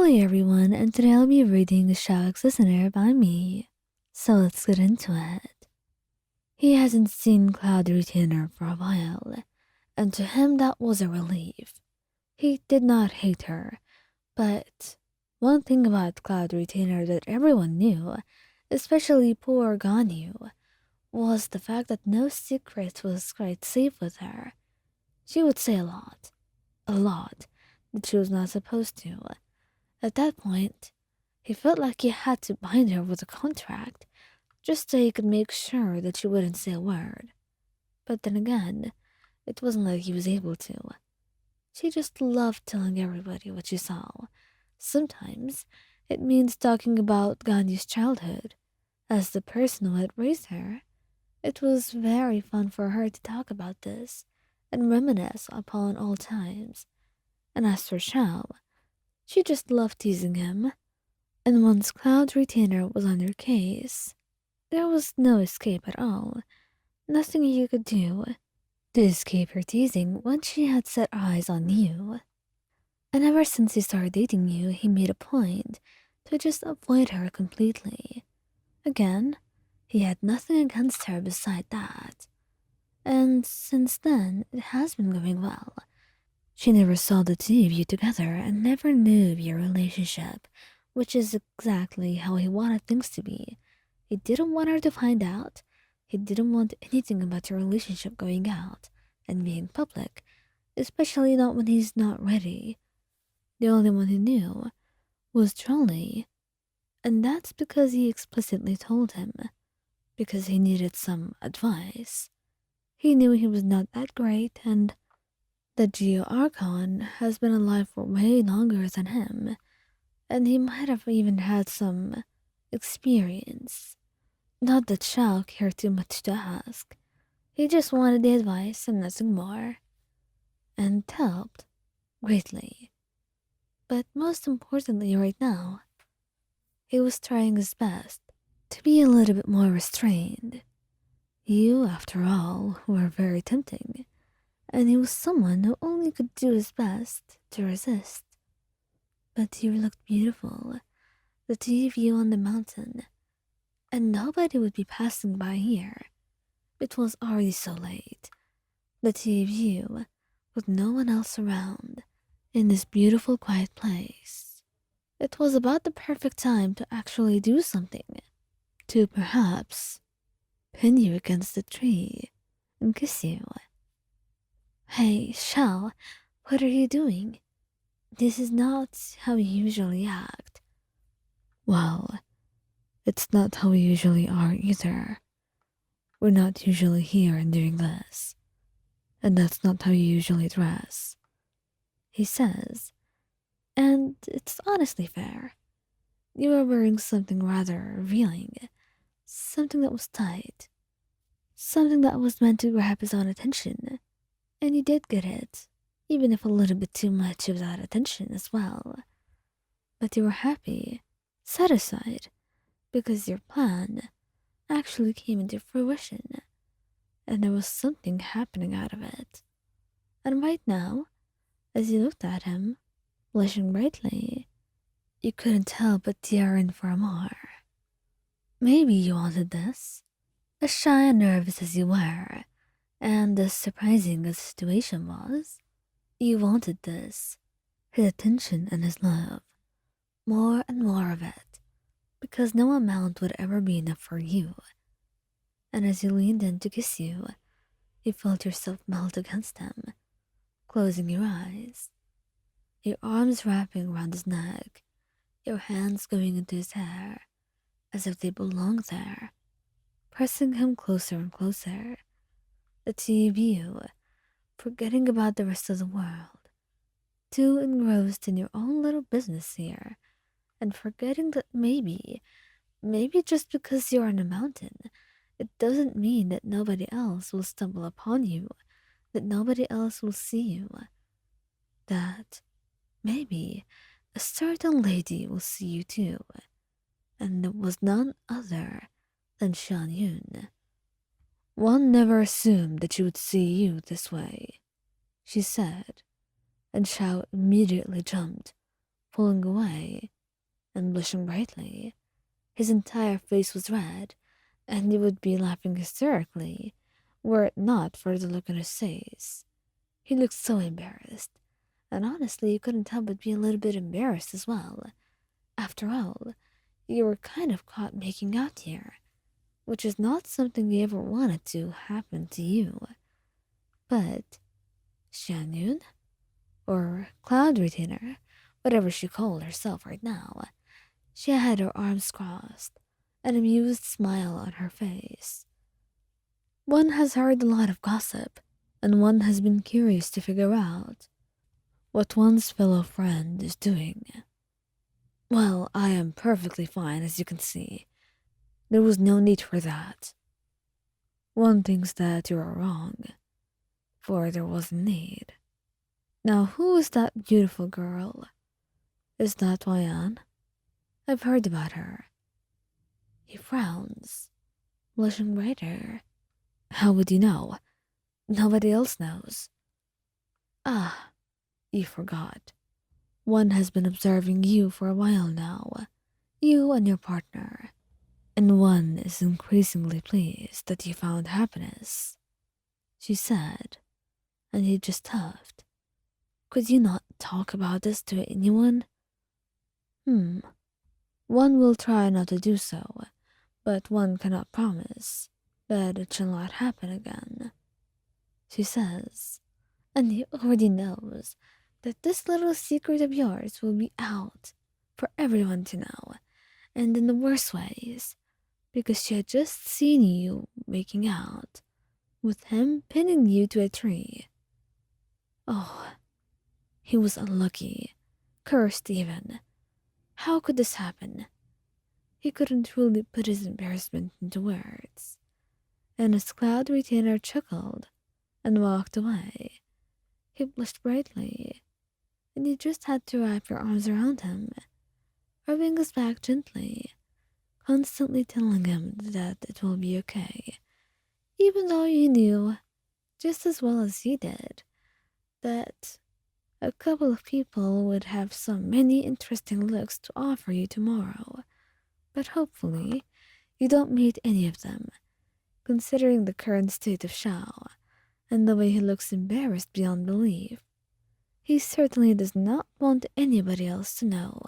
Hello everyone, and today I'll be reading Xiao's Listener by me. So let's get into it. He hasn't seen Cloud Retainer for a while, and to him that was a relief. He did not hate her, but one thing about Cloud Retainer that everyone knew, especially poor Ganyu, was the fact that no secret was quite safe with her. She would say a lot, that she was not supposed to. At that point, he felt like he had to bind her with a contract just so he could make sure that she wouldn't say a word. But then again, it wasn't like he was able to. She just loved telling everybody what she saw. Sometimes it means talking about Gandhi's childhood. As the person who had raised her, it was very fun for her to talk about this and reminisce upon old times. And as for Xiao, she just loved teasing him. And once Cloud's retainer was on your case, there was no escape at all. Nothing you could do to escape her teasing once she had set eyes on you. And ever since he started dating you, he made a point to just avoid her completely. Again, he had nothing against her beside that. And since then, it has been going well. She never saw the two of you together and never knew of your relationship, which is exactly how he wanted things to be. He didn't want her to find out. He didn't want anything about your relationship going out and being public, especially not when he's not ready. The only one who knew was Trolley, and that's because he explicitly told him, because he needed some advice. He knew he was not that great, and the Geo Archon has been alive for way longer than him, and he might have even had some experience. Not that Xiao cared too much to ask. He just wanted the advice and nothing more. And it helped greatly. But most importantly right now, he was trying his best to be a little bit more restrained. You, after all, were very tempting, and he was someone who only could do his best to resist. But you looked beautiful, the two of you on the mountain, and nobody would be passing by here. It was already so late. The two of you, with no one else around, in this beautiful quiet place. It was about the perfect time to actually do something, to perhaps pin you against the tree and kiss you. Hey, Xiao, what are you doing? This is not how you usually act. Well, it's not how we usually are either. We're not usually here and doing this. And that's not how you usually dress. He says, and it's honestly fair. You were wearing something rather revealing, something that was tight, something that was meant to grab his own attention, and you did get it, even if a little bit too much of that attention as well. But you were happy, satisfied, because your plan actually came into fruition, and there was something happening out of it. And right now, as you looked at him, blushing brightly, you couldn't help but tear in for more. Maybe you wanted this, as shy and nervous as you were, and as surprising as the situation was. You wanted this, his attention and his love, more and more of it, because no amount would ever be enough for you. And as he leaned in to kiss you, you felt yourself melt against him, closing your eyes, your arms wrapping around his neck, your hands going into his hair, as if they belonged there, pressing him closer and closer. The two of you, forgetting about the rest of the world, too engrossed in your own little business here, and forgetting that maybe just because you're on a mountain, it doesn't mean that nobody else will stumble upon you, that nobody else will see you, that maybe a certain lady will see you too, and it was none other than Shan Yun. One never assumed that she would see you this way, she said, and Xiao immediately jumped, pulling away and blushing brightly. His entire face was red, and he would be laughing hysterically were it not for the look on his face. He looked so embarrassed, and honestly, you couldn't help but be a little bit embarrassed as well. After all, you were kind of caught making out here, which is not something you ever wanted to happen to you. But Xianyun, or Cloud Retainer, whatever she called herself right now, she had her arms crossed, an amused smile on her face. One has heard a lot of gossip, and one has been curious to figure out what one's fellow friend is doing. Well, I am perfectly fine, as you can see. There was no need for that. One thinks that you are wrong, for there was a need. Now, who is that beautiful girl? Is that Wayan? I've heard about her. He frowns, blushing brighter. How would you know? Nobody else knows. Ah, you forgot. One has been observing you for a while now. You and your partner. And one is increasingly pleased that you found happiness, she said, and he just huffed. Could you not talk about this to anyone? One will try not to do so, but one cannot promise that it shall not happen again, she says, and he already knows that this little secret of yours will be out for everyone to know, and in the worst ways, because she had just seen you making out, with him pinning you to a tree. Oh, he was unlucky, cursed even. How could this happen? He couldn't really put his embarrassment into words, and as Cloud Retainer chuckled and walked away, he blushed brightly, and you just had to wrap your arms around him, rubbing his back gently, constantly telling him that it will be okay, even though you knew, just as well as he did, that a couple of people would have so many interesting looks to offer you tomorrow. But hopefully, you don't meet any of them, considering the current state of Xiao and the way he looks embarrassed beyond belief. He certainly does not want anybody else to know